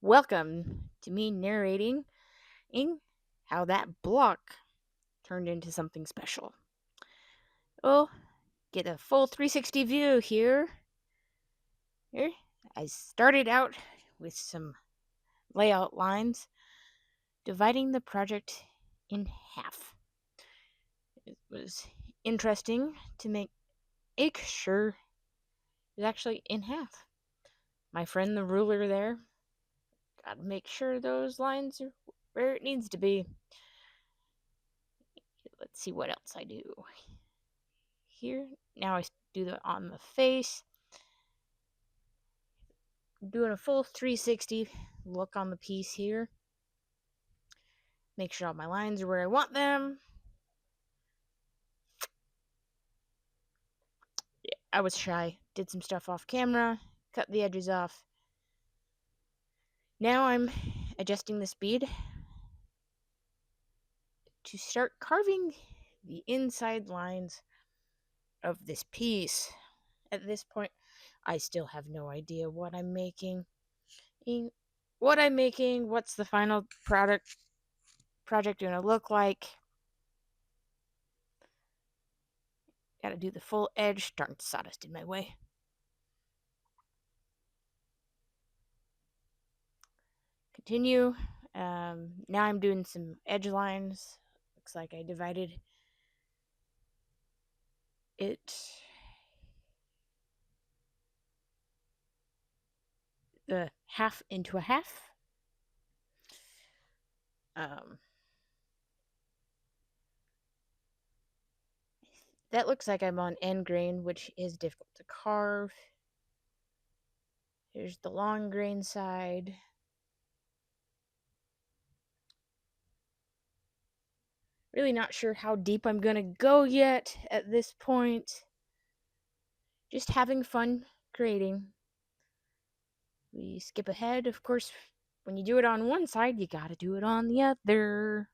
Welcome to me narrating how that block turned into something special. Oh, get a full 360 view here. Here, I started out with some layout lines, dividing the project in half. It was interesting to make sure it was actually in half. My friend the ruler there, gotta make sure those lines are where it needs to be. Let's see what else I do here. Now I do that on the face. Doing a full 360 look on the piece here. Make sure all my lines are where I want them. Yeah, I was shy. Did some stuff off camera. Cut the edges off. Now I'm adjusting the speed to start carving the inside lines of this piece. At this point, I still have no idea what I'm making. What's the final project gonna look like. Gotta do the full edge. Darn sawdust in my way. Continue. Now I'm doing some edge lines. Looks like I divided it the half into a half. That looks like I'm on end grain, which is difficult to carve. Here's the long grain side. Really not sure how deep I'm gonna go yet at this point. Just having fun creating. We skip ahead. Of course, when you do it on one side, you gotta do it on the other.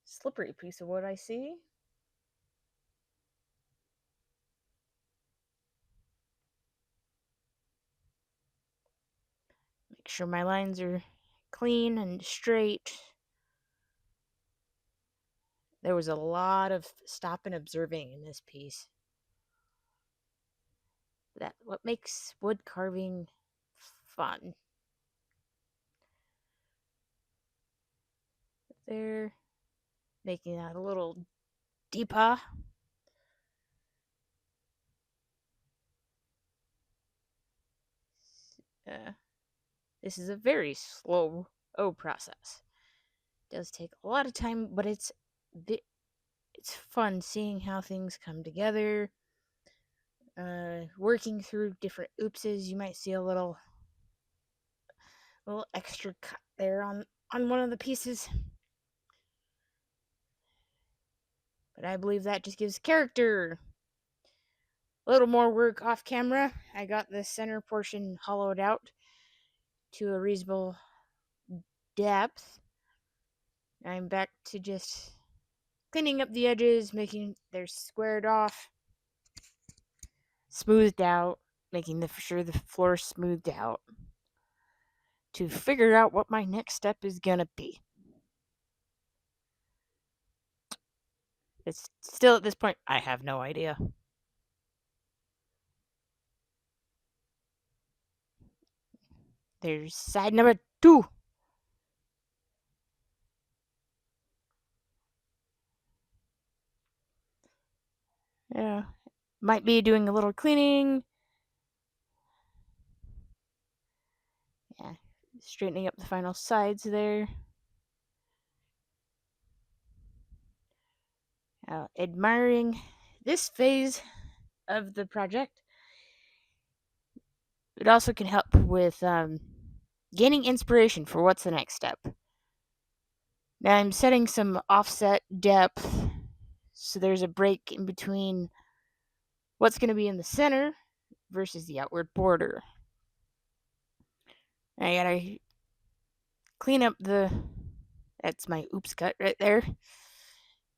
Slippery piece of wood, I see. Make sure my lines are clean and straight. There was a lot of stop and observing in this piece. That's what makes wood carving fun. There, making that a little deeper. This is a very slow process. It does take a lot of time, but it's fun seeing how things come together. Working through different oopses, you might see a little extra cut there on one of the pieces. But I believe that just gives character. A little more work off camera. I got the center portion hollowed out to a reasonable depth. I'm back to just cleaning up the edges, making they're squared off, smoothed out, making sure the floor smoothed out to figure out what my next step is gonna be. It's still at this point, I have no idea. There's side number 2. Yeah, might be doing a little cleaning. Yeah, straightening up the final sides there. Admiring this phase of the project. It also can help with gaining inspiration for what's the next step. Now I'm setting some offset depth so there's a break in between what's going to be in the center versus the outward border. I gotta clean up that's my oops cut right there.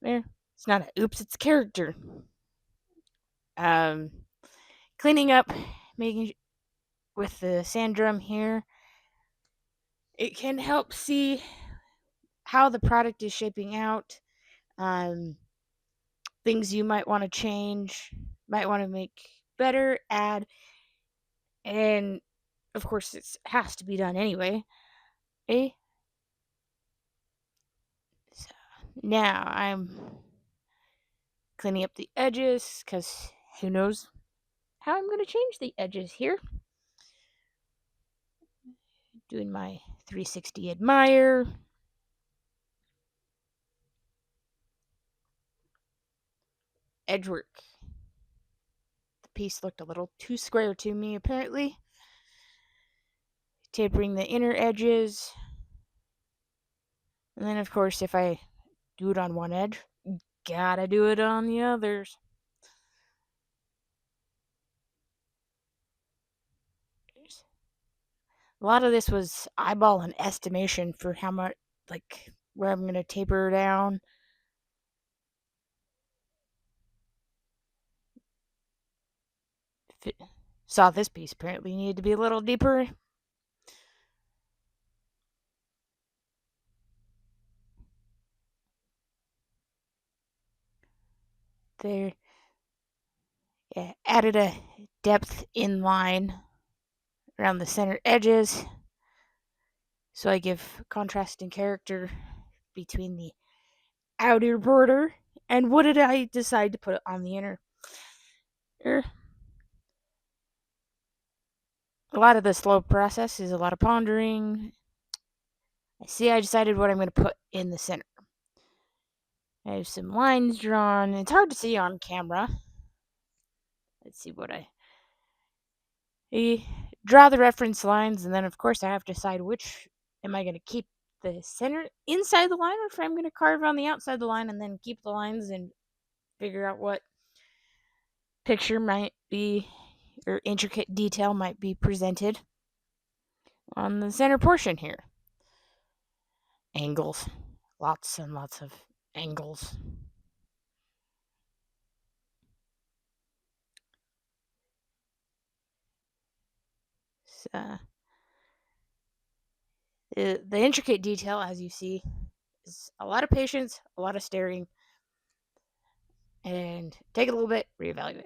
There. It's not a oops, it's character. Cleaning up, making with the sand drum here, it can help see how the product is shaping out, um, things you might want to change, might want to make better, add, and of course it has to be done anyway. Eh? So now I'm cleaning up the edges because who knows how I'm going to change the edges here. Doing my 360 admire. Edge work. The piece looked a little too square to me, apparently. Tapering the inner edges. And then, of course, if I do it on one edge, gotta do it on the others. A lot of this was eyeball and estimation for how much, like, where I'm gonna taper down. Saw this piece apparently needed to be a little deeper. There, yeah, added a depth in line around the center edges, so I give contrast and character between the outer border. And what did I decide to put on the inner? A lot of the slow process is a lot of pondering. I decided what I'm going to put in the center. I have some lines drawn. It's hard to see on camera. Let's see what I draw the reference lines, and then of course I have to decide which am I going to keep the center inside the line, or if I'm going to carve on the outside of the line and then keep the lines and figure out what picture might be or intricate detail might be presented on the center portion here. Angles. Lots and lots of angles. So, the intricate detail, as you see, is a lot of patience, a lot of staring, and take a little bit, reevaluate.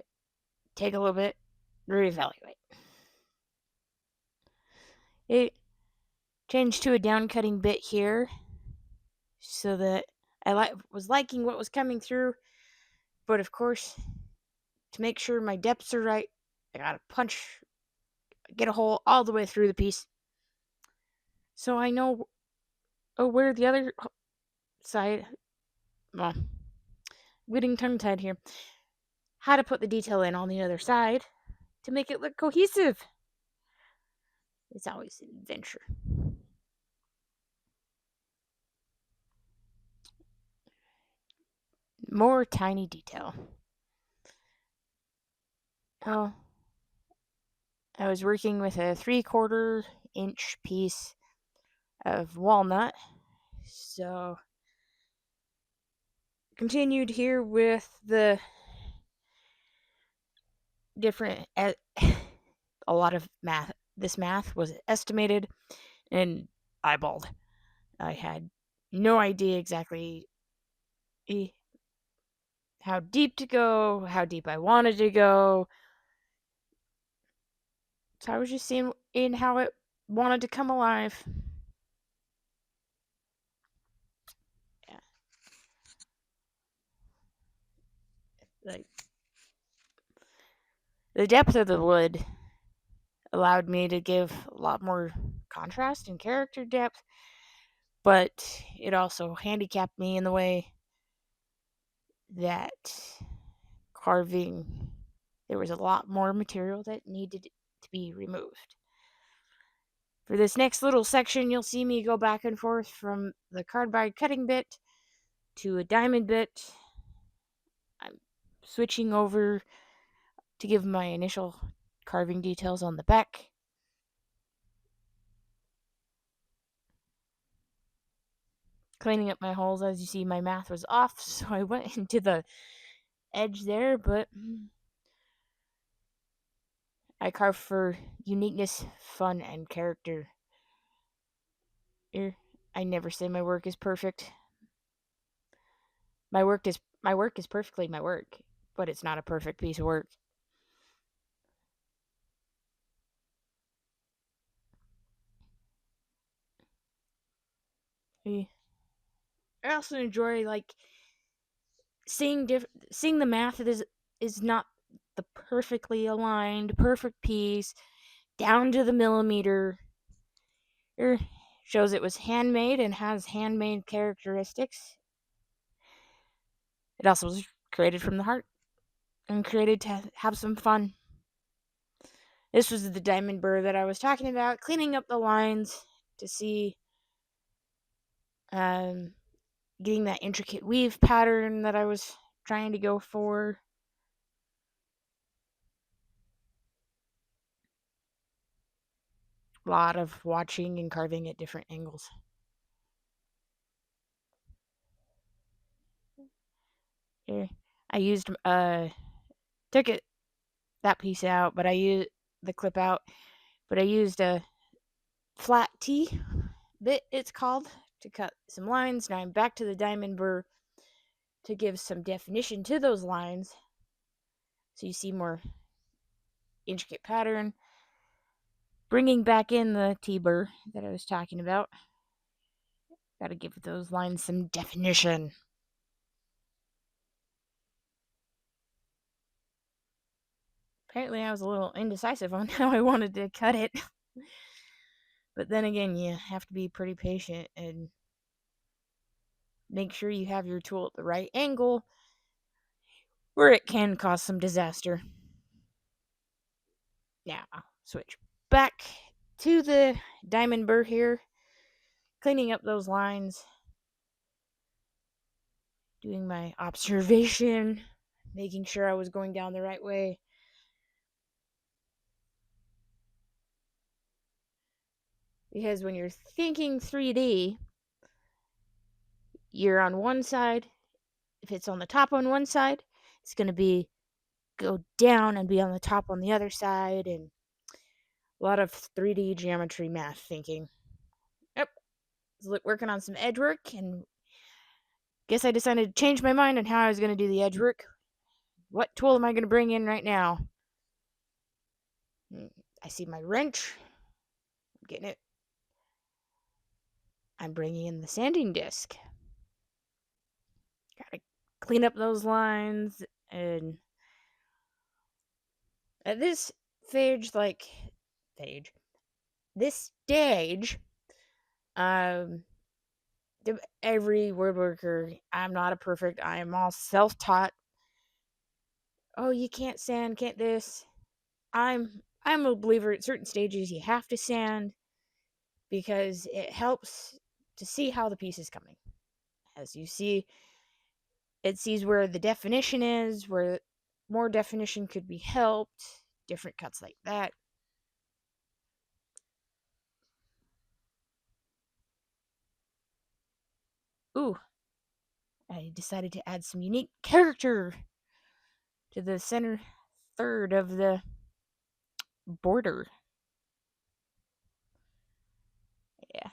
Take a little bit, reevaluate. It changed to a down cutting bit here so that I was liking what was coming through, but of course, to make sure my depths are right, I gotta get a hole all the way through the piece so I know where the other side, well, getting tongue tied here, how to put the detail in on the other side to make it look cohesive. It's always an adventure. More tiny detail. Oh, I was working with a 3/4 inch piece of walnut, so continued here with the different a lot of math. This math was estimated and eyeballed. I had no idea exactly how deep to go, how deep I wanted to go. So I was just seeing in how it wanted to come alive. Yeah. Like the depth of the wood allowed me to give a lot more contrast and character depth, but it also handicapped me in the way that carving, there was a lot more material that needed to be removed. For this next little section, you'll see me go back and forth from the carbide cutting bit to a diamond bit. I'm switching over to give my initial carving details on the back. Cleaning up my holes, as you see, my math was off, so I went into the edge there, but I carve for uniqueness, fun, and character. I never say my work is perfect. My work is perfectly my work, but it's not a perfect piece of work. I also enjoy like seeing the math that is not the perfectly aligned, perfect piece down to the millimeter. It shows it was handmade and has handmade characteristics. It also was created from the heart and created to have some fun. This was the diamond burr that I was talking about, cleaning up the lines to see, um, getting that intricate weave pattern that I was trying to go for. A lot of watching and carving at different angles. Here, I used took it that piece out, but I used the clip out, but I used a flat T bit, it's called, to cut some lines. Now I'm back to the diamond burr to give some definition to those lines, so you see more intricate pattern. Bringing back in the T burr that I was talking about. Got to give those lines some definition. Apparently, I was a little indecisive on how I wanted to cut it. But then again, you have to be pretty patient and make sure you have your tool at the right angle, where it can cause some disaster. Now, I'll switch back to the diamond burr here, cleaning up those lines, doing my observation, making sure I was going down the right way. Because when you're thinking 3D, you're on one side. If it's on the top on one side, it's going to be go down and be on the top on the other side, and a lot of 3D geometry math thinking. Yep, was working on some edge work, and guess I decided to change my mind on how I was going to do the edge work. What tool am I going to bring in right now? I see my wrench. I'm getting it. I'm bringing in the sanding disc. Gotta clean up those lines, and at this stage, this stage, um, every woodworker, I'm not a perfect. I am all self-taught. Oh, you can't sand, can't this. I'm a believer at certain stages you have to sand because it helps to see how the piece is coming. As you see, it sees where the definition is, where more definition could be helped, different cuts like that. Ooh, I decided to add some unique character to the center third of the border. Yeah.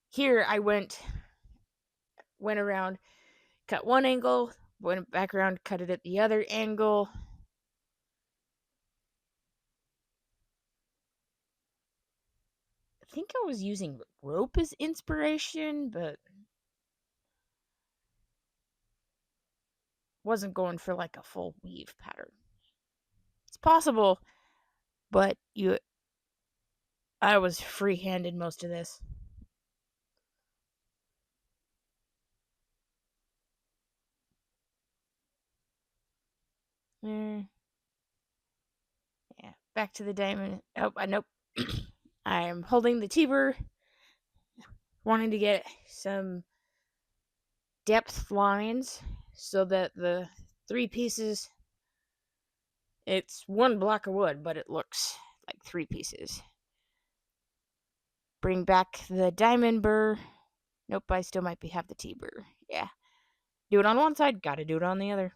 Here I went around, cut one angle, went back around, cut it at the other angle. I think I was using rope as inspiration, but wasn't going for like a full weave pattern. It's possible, but I was free-handed most of this. Mm, yeah, back to the diamond. Oh, nope. I am holding the T-burr, wanting to get some depth lines so that the three pieces, it's one block of wood, but it looks like three pieces. Bring back the diamond burr. Nope, I still might have the T-burr. Yeah. Do it on one side, gotta do it on the other.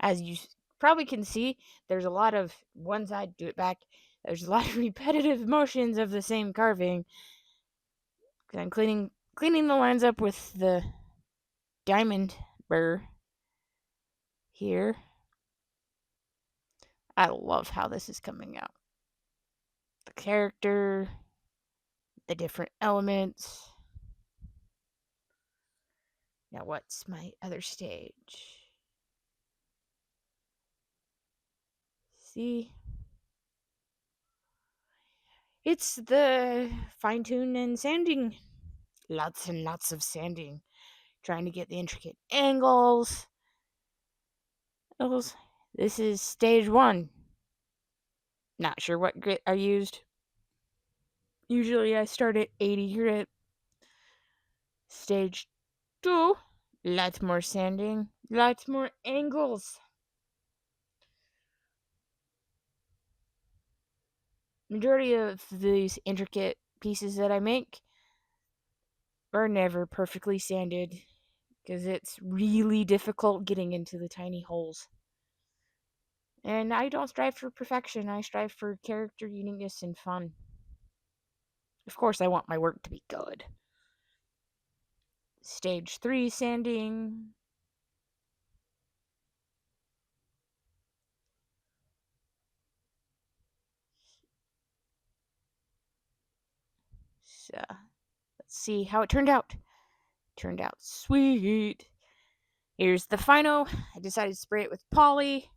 As you probably can see, there's a lot of one side, do it back. There's a lot of repetitive motions of the same carving. I'm cleaning the lines up with the diamond burr here. I love how this is coming out. The character, the different elements. Now, what's my other stage? See? It's the fine tune and sanding. Lots and lots of sanding. Trying to get the intricate angles. This is stage 1. Not sure what grit I used. Usually I start at 80 grit. Stage 2. Lots more sanding. Lots more angles. Majority of these intricate pieces that I make are never perfectly sanded because it's really difficult getting into the tiny holes. And I don't strive for perfection. I strive for character, uniqueness, and fun. Of course, I want my work to be good. Stage 3 sanding. So, let's see how it turned out. Turned out sweet. Here's the final. I decided to spray it with poly.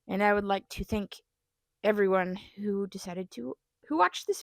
And I would like to thank everyone who watched this